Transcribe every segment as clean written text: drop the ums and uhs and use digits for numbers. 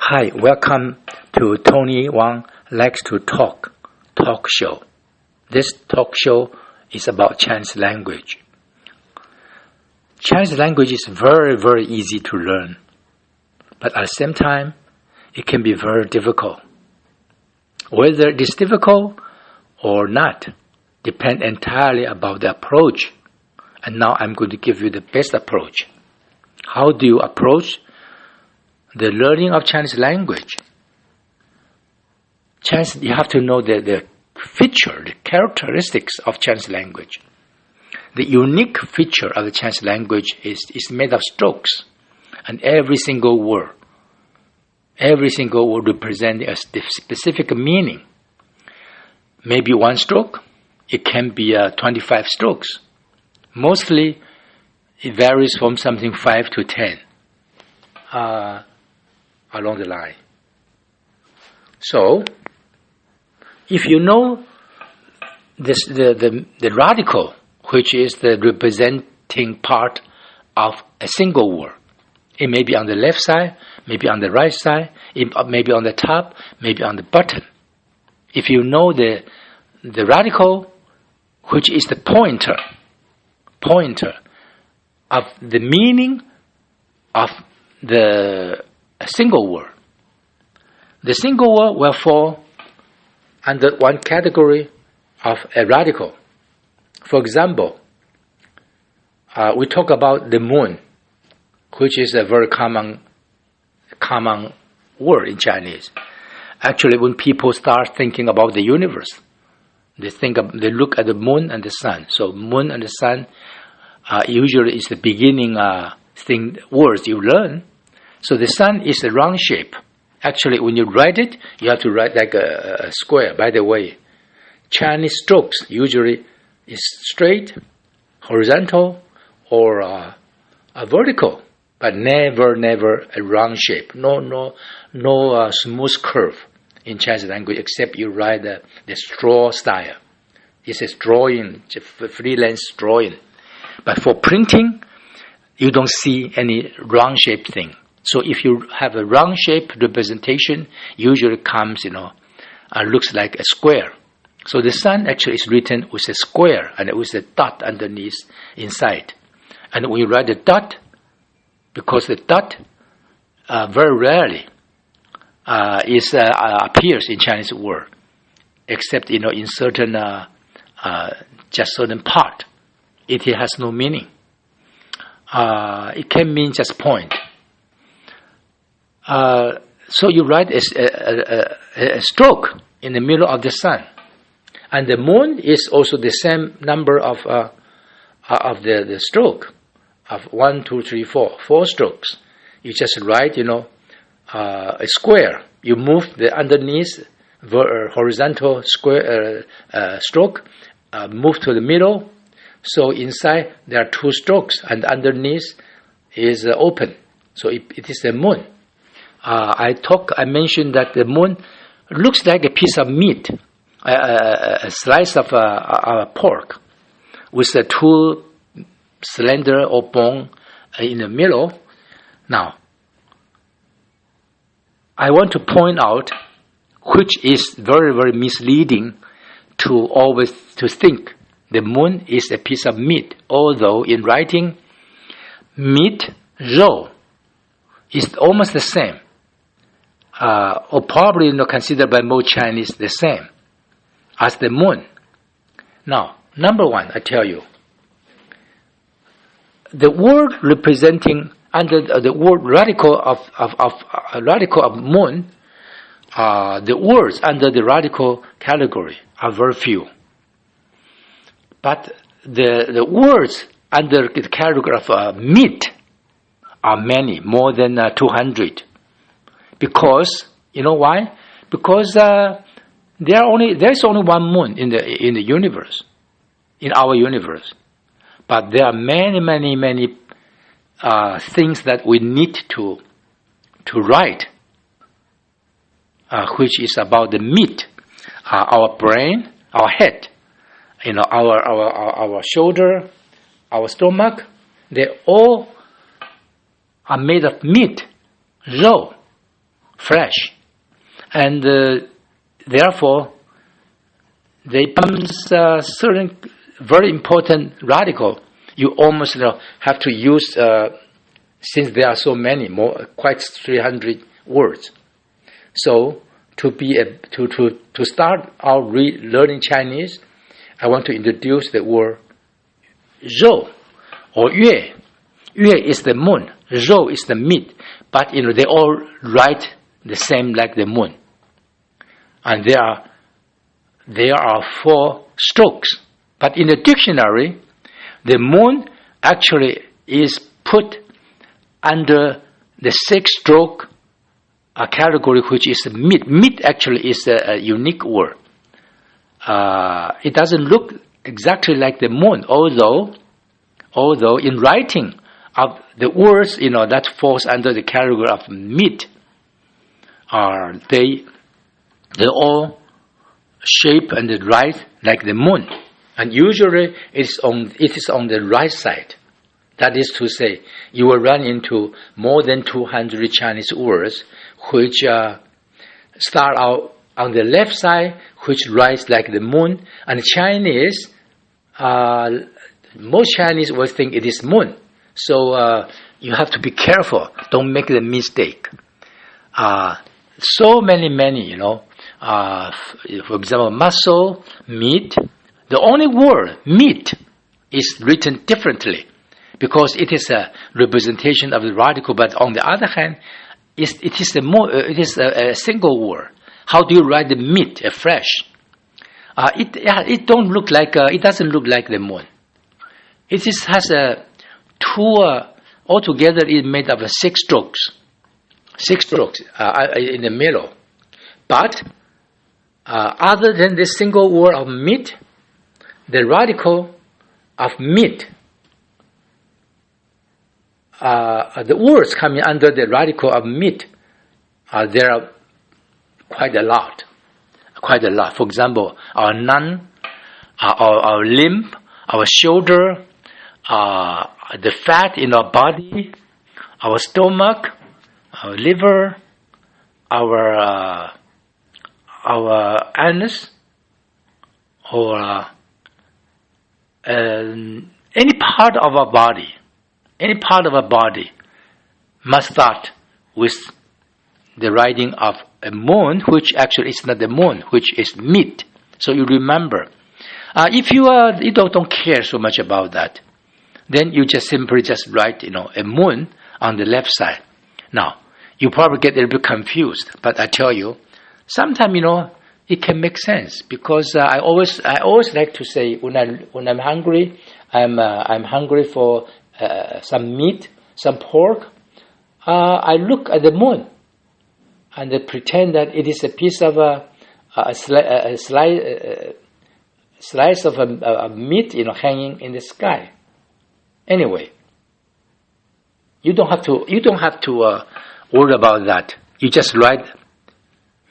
Hi, welcome to Tony Wang Likes to Talk show. This talk show is about Chinese language. Chinese language is very, very easy to learn, but at the same time, it can be very difficult. Whether it is difficult or not depends entirely about the approach. And now I'm going to give you the best approach. How do you approach the learning of Chinese language? You have to know the feature, the characteristics of Chinese language. The unique feature of the Chinese language is made of strokes, and every single word representing a specific meaning. Maybe one stroke, it can be 25 strokes. Mostly, it varies from something 5 to 10 along the line. So, if you know the radical, which is the representing part of a single word, it may be on the left side, maybe on the right side, it may be on the top, maybe on the bottom. If you know the radical, which is the pointer of the meaning of the single word, the single word will fall under one category of a radical. For example, we talk about the moon, which is a very common word in Chinese. Actually, when people start thinking about the universe, they look at the moon and the sun. So moon and the sun usually is the beginning words you learn. So the sun is a round shape. Actually, when you write it, you have to write like a square. By the way, Chinese strokes usually is straight, horizontal, or vertical, but never a round shape. No smooth curve in Chinese language, except you write the straw style. It's a drawing, freelance drawing. But for printing, you don't see any round shape thing. So if you have a round shape representation, usually comes, looks like a square. So the sun actually is written with a square and with a dot underneath inside. And when you write the dot, because the dot very rarely appears in Chinese word, except in certain just certain part, it has no meaning. It can mean just point. So you write a stroke in the middle of the sun, and the moon is also the same number of the stroke of 1, 2, 3, 4 strokes. You just write a square. You move the underneath horizontal square stroke, move to the middle. So inside there are 2 strokes, and underneath is open. So it is the moon. I mentioned that the moon looks like a piece of meat, a slice of pork, with 2 slender or bone in the middle. Now, I want to point out, which is very, very misleading to think the moon is a piece of meat, although in writing, meat, 肉 is almost the same, or probably considered by most Chinese the same as the moon. Now, number one, I tell you, the word representing under the word radical of moon, the words under the radical category are very few. But the words under the category of meat are many, more than 200. Because, you know why? Because there's only one moon in the universe, in our universe. But there are many things that we need to write, which is about the meat, our brain, our head, our shoulder, our stomach. They all are made of meat, 肉. fresh. And therefore, they become certain very important radical. You almost have to use, since there are so many, quite 300 words. So to start out learning Chinese, I want to introduce the word 肉 or 月. 月 is the moon, 肉 is the meat, but they all write the same like the moon. And there are 4 strokes. But in the dictionary, the moon actually is put under the 6-stroke category, which is meat. Meat actually is a unique word. It doesn't look exactly like the moon, although in writing of the words, that falls under the category of meat, they all shape and write like the moon. And usually it is on the right side. That is to say, you will run into more than 200 Chinese words which start out on the left side, which writes like the moon. And Chinese, most Chinese will think it is moon. So you have to be careful. Don't make the mistake. So many, for example, muscle, meat. The only word, meat, is written differently because it is a representation of the radical. But on the other hand, it is a single word. How do you write the meat, fresh? It doesn't look like the moon. It has a altogether is made of 6 strokes. 6 strokes in the middle. But other than the single word of meat, the radical of meat, the words coming under the radical of meat, there are quite a lot. For example, our nun, our limb, our shoulder, the fat in our body, our stomach, our liver, our anus, or any part of our body must start with the writing of a moon, which actually is not the moon, which is meat. So you remember. If you don't care so much about that, then you simply write a moon on the left side. Now you probably get a little bit confused, but I tell you, sometimes it can make sense because I always like to say when I'm hungry, I'm hungry for some meat, some pork. I look at the moon and I pretend that it is a piece of a slice of a meat, hanging in the sky. Anyway, you don't have to worry about that. You just write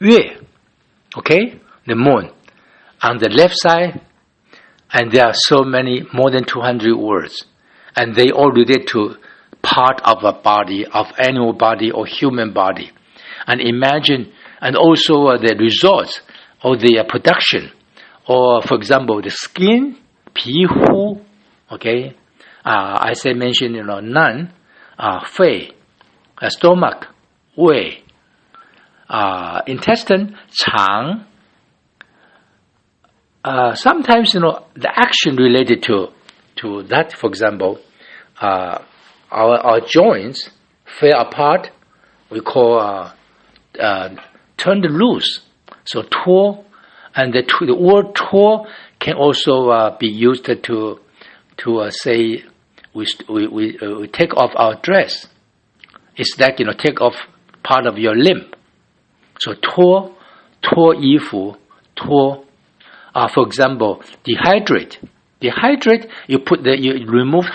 月, okay, the moon, on the left side, and there are so many, more than 200 words, and they all relate to part of a body, of animal body or human body. And imagine, and also the results or the production, or for example, the skin, 皮肤, okay, mention, nun, 肺, stomach, 胃, intestine, 肠. Sometimes, the action related to that, for example, our joints fall apart, we call turned loose. So 脱, and the word 脱 can also be used to say we take off our dress. It's like take off part of your limb. So 脱衣服, 脱. For example, dehydrate. You remove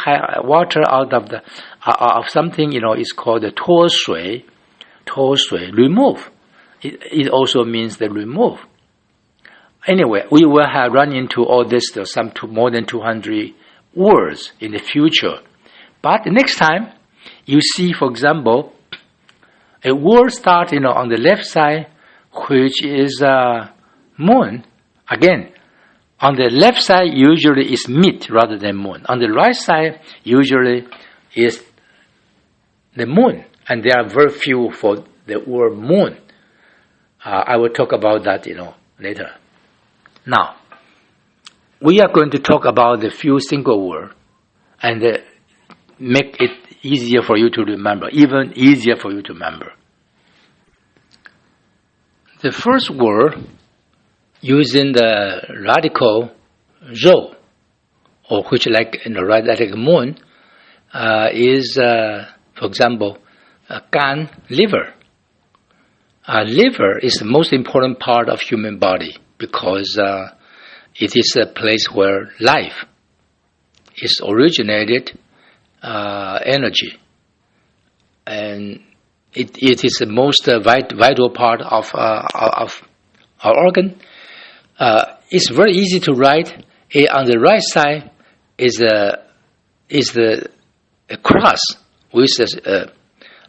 water out of of something. It's called the 脱水. 脱水, remove. It also means the remove. Anyway, we will run into all this, more than 200 words in the future. But next time, you see, for example, A word starts, on the left side, which is moon. Again, on the left side usually is meat rather than moon. On the right side usually is the moon, and there are very few for the word moon. I will talk about that, later. Now, we are going to talk about the few single words and make it easier for you to remember, even easier for you to remember. The first word using the radical zhou, or which like moon, is, for example, gan, liver. Liver is the most important part of human body because it is a place where life is originated, energy, and it is the most vital part of our organ. It's very easy to write. On the right side is a cross with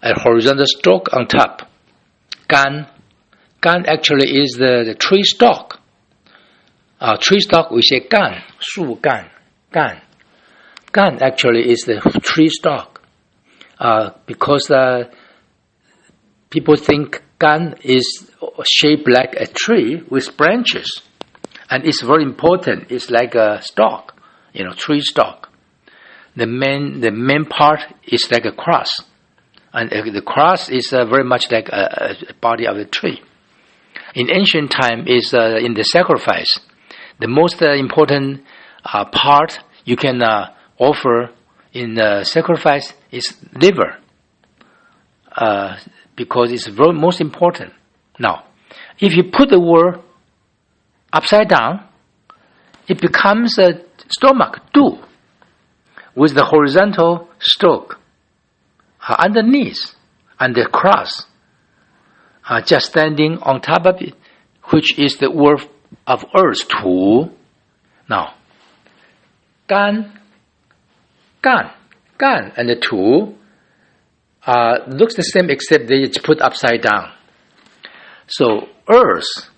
a horizontal stroke on top. Gan actually is the tree stalk. Tree stalk we say gan, 树干, gan. Gan actually is the tree stalk. Because people think gan is shaped like a tree with branches. And it's very important. It's like a stalk, tree stalk. The main part is like a cross. And the cross is very much like a body of the tree. In ancient time, is in the sacrifice. The most important part you can offer in sacrifice is liver, because it's very most important. Now, if you put the word upside down, it becomes a stomach, du, with the horizontal stroke underneath, and the cross just standing on top of it, which is the word of earth, 土. Now, gan, and the 土 looks the same except they put upside down. So, earth.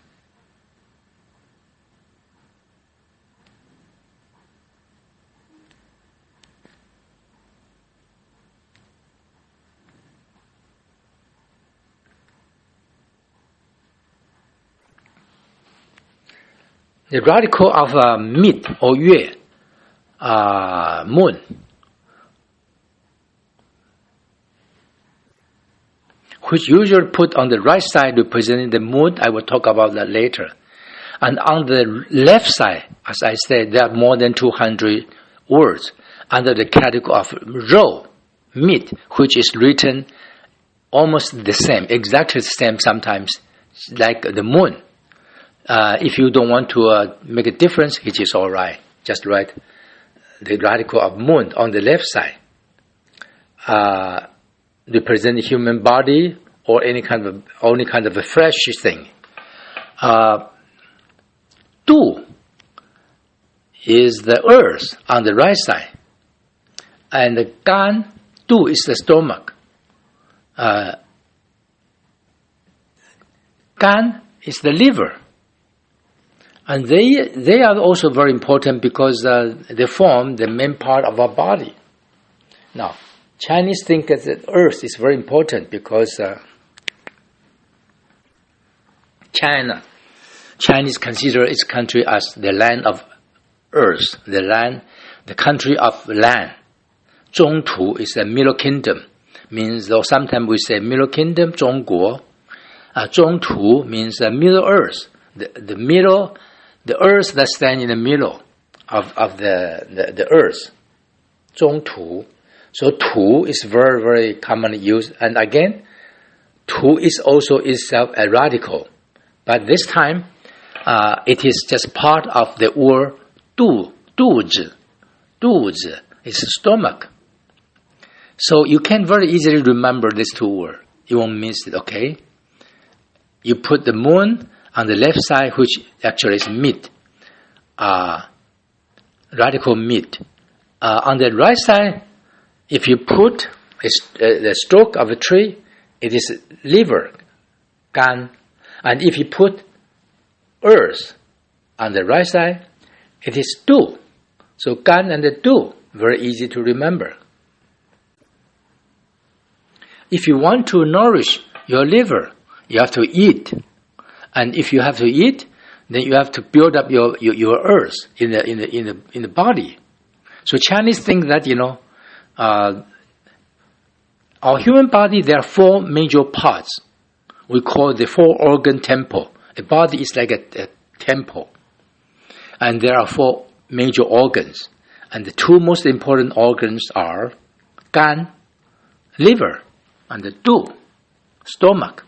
The radical of meat or yue, moon, which usually put on the right side representing the moon. I will talk about that later. And on the left side, as I said, there are more than 200 words under the category of rou, meat, which is written almost the same, exactly the same sometimes, like the moon. If you don't want to make a difference, it is all right. Just write the radical of moon on the left side. Represent the human body or any kind of a fresh thing. Du is the earth on the right side, and the gan, du is the stomach. Gan is the liver. And they are also very important because they form the main part of our body. Now, Chinese think that earth is very important because Chinese consider its country as the land of earth, the country of land. 中土 is a middle kingdom, means though sometimes we say middle kingdom, 中国. 中土 means middle earth, the middle. The earth that stands in the middle of the earth, 中土. So 土 is very, very commonly used. And again, 土 is also itself a radical. But this time, it is just part of the word 肚子. 肚子 is stomach. So you can very easily remember these two words. You won't miss it, okay? You put the moon on the left side, which actually is meat, radical meat. On the right side, if you put the stroke of a tree, it is liver, gan. And if you put earth on the right side, it is du. So gan and the du, very easy to remember. If you want to nourish your liver, you have to eat. And if you have to eat, then you have to build up your earth in the body. So Chinese think that, our human body, there are 4 major parts. We call the 4-organ temple. A body is like a temple. And there are 4 major organs. And the 2 most important organs are gan, liver, and the du, stomach.